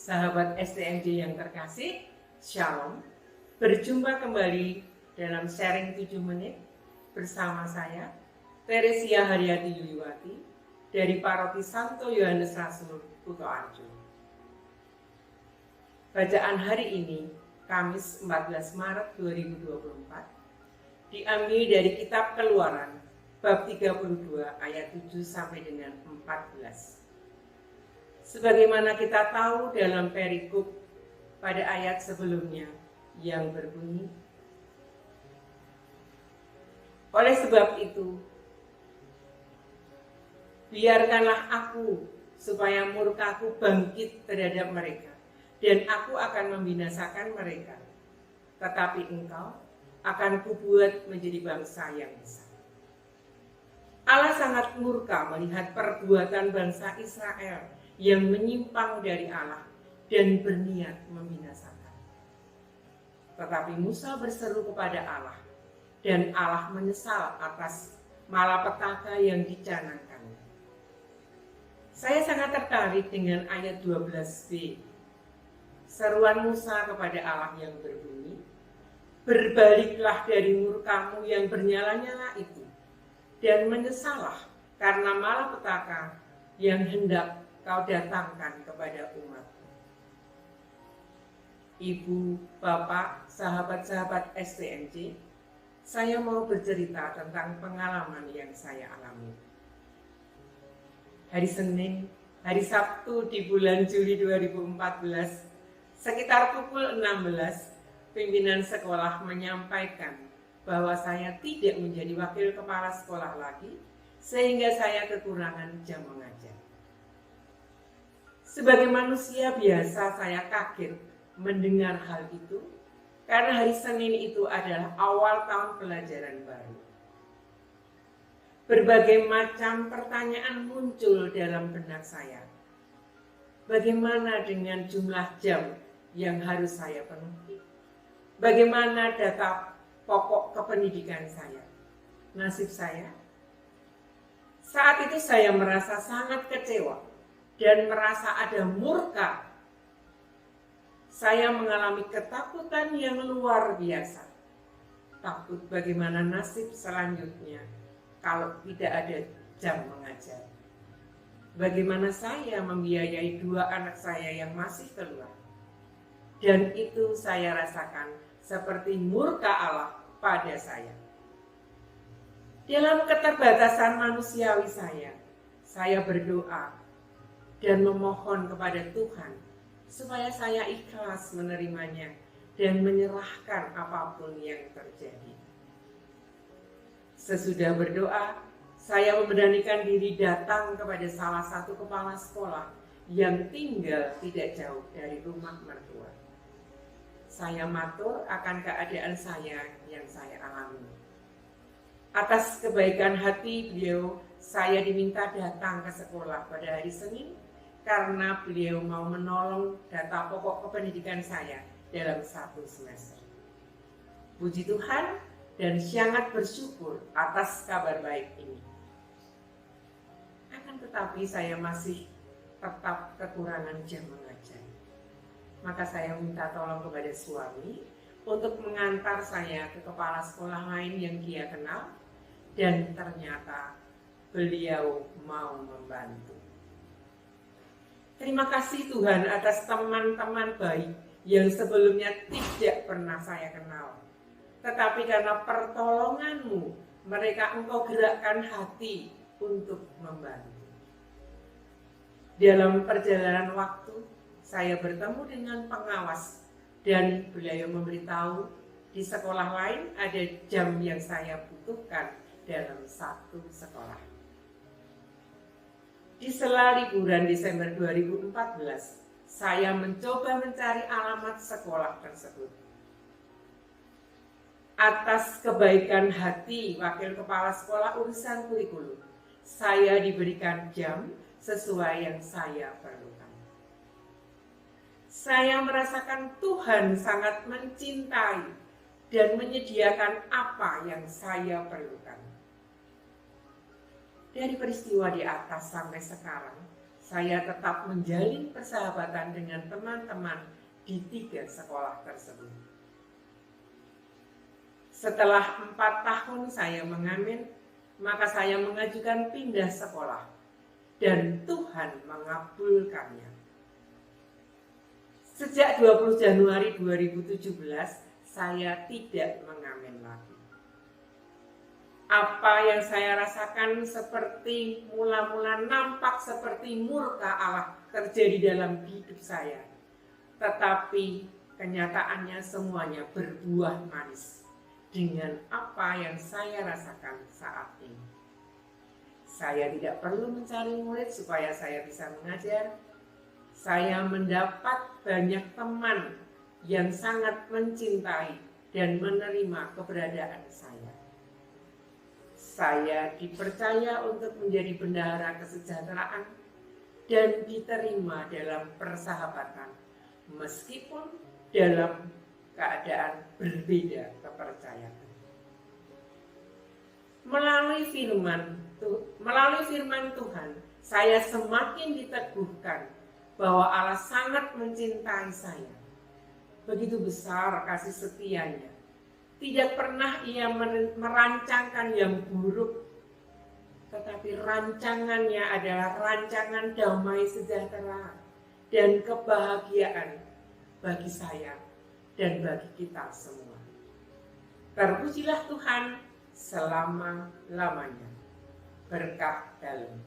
Sahabat STMJ yang terkasih, Shalom. Berjumpa kembali dalam sharing 7 menit bersama saya, Teresia Haryati Yuliwati, dari Paroki Santo Yohanes Rasul, Kutoarjo. Bacaan hari ini, Kamis 14 Maret 2024, diambil dari Kitab Keluaran, bab 32 ayat 7 sampai dengan 14. Sebagaimana kita tahu dalam perikop pada ayat sebelumnya yang berbunyi, oleh sebab itu, biarkanlah aku supaya murkaku bangkit terhadap mereka, dan aku akan membinasakan mereka. Tetapi engkau akan kubuat menjadi bangsa yang besar. Allah sangat murka melihat perbuatan bangsa Israel yang menyimpang dari Allah dan berniat membinasakan. Tetapi Musa berseru kepada Allah, dan Allah menyesal atas malapetaka yang dicanangkannya. Saya sangat tertarik dengan ayat 12b. Seruan Musa kepada Allah yang berbunyi, berbaliklah dari murkamu yang bernyala-nyala itu, dan menyesallah karena malapetaka yang hendak kau datangkan kepada umatmu. Ibu, Bapak, sahabat-sahabat STMJ, saya mau bercerita tentang pengalaman yang saya alami. Hari Senin, hari Sabtu di bulan Juli 2014, sekitar pukul 16, pimpinan sekolah menyampaikan bahwa saya tidak menjadi wakil kepala sekolah lagi, sehingga saya kekurangan jam mengajar. Sebagai manusia biasa, saya kaget mendengar hal itu, karena hari Senin itu adalah awal tahun pelajaran baru. Berbagai macam pertanyaan muncul dalam benak saya. Bagaimana dengan jumlah jam yang harus saya penuhi? Bagaimana data pokok kependidikan saya? Nasib saya? Saat itu saya merasa sangat kecewa dan merasa ada murka. Saya mengalami ketakutan yang luar biasa. Takut bagaimana nasib selanjutnya kalau tidak ada jam mengajar. Bagaimana saya membiayai 2 anak saya yang masih keluar. Dan itu saya rasakan seperti murka Allah pada saya. Dalam keterbatasan manusiawi saya berdoa dan memohon kepada Tuhan supaya saya ikhlas menerimanya dan menyerahkan apapun yang terjadi. Sesudah berdoa, saya memberanikan diri datang kepada salah satu kepala sekolah yang tinggal tidak jauh dari rumah mertua. Saya matur akan keadaan saya yang saya alami. Atas kebaikan hati beliau, saya diminta datang ke sekolah pada hari Senin karena beliau mau menolong data pokok kependidikan saya dalam 1 semester. Puji Tuhan dan sangat bersyukur atas kabar baik ini. Akan tetapi saya masih tetap kekurangan jam mengajar. Maka saya minta tolong kepada suami untuk mengantar saya ke kepala sekolah lain yang dia kenal, dan ternyata beliau mau membantu. Terima kasih Tuhan atas teman-teman baik yang sebelumnya tidak pernah saya kenal. Tetapi karena pertolongan-Mu, mereka Engkau gerakkan hati untuk membantu. Dalam perjalanan waktu, saya bertemu dengan pengawas dan beliau memberitahu di sekolah lain ada jam yang saya butuhkan dalam 1 sekolah. Di sela liburan Desember 2014, saya mencoba mencari alamat sekolah tersebut. Atas kebaikan hati wakil kepala sekolah urusan kurikulum, saya diberikan jam sesuai yang saya perlukan. Saya merasakan Tuhan sangat mencintai dan menyediakan apa yang saya perlukan. Dari peristiwa di atas sampai sekarang, saya tetap menjalin persahabatan dengan teman-teman di 3 sekolah tersebut. Setelah 4 tahun saya mengamen, maka saya mengajukan pindah sekolah dan Tuhan mengabulkannya. Sejak 20 Januari 2017, saya tidak mengamen lagi. Apa yang saya rasakan seperti mula-mula nampak seperti murka Allah terjadi dalam hidup saya. Tetapi kenyataannya semuanya berbuah manis dengan apa yang saya rasakan saat ini. Saya tidak perlu mencari murid supaya saya bisa mengajar. Saya mendapat banyak teman yang sangat mencintai dan menerima keberadaan saya. Saya dipercaya untuk menjadi bendahara kesejahteraan dan diterima dalam persahabatan, meskipun dalam keadaan berbeda kepercayaan. Melalui firman Tuhan, saya semakin diteguhkan bahwa Allah sangat mencintai saya. Begitu besar kasih setianya. Tidak pernah ia merancangkan yang buruk, tetapi rancangannya adalah rancangan damai sejahtera dan kebahagiaan bagi saya dan bagi kita semua. Terpujilah Tuhan selama-lamanya. Berkah dalam.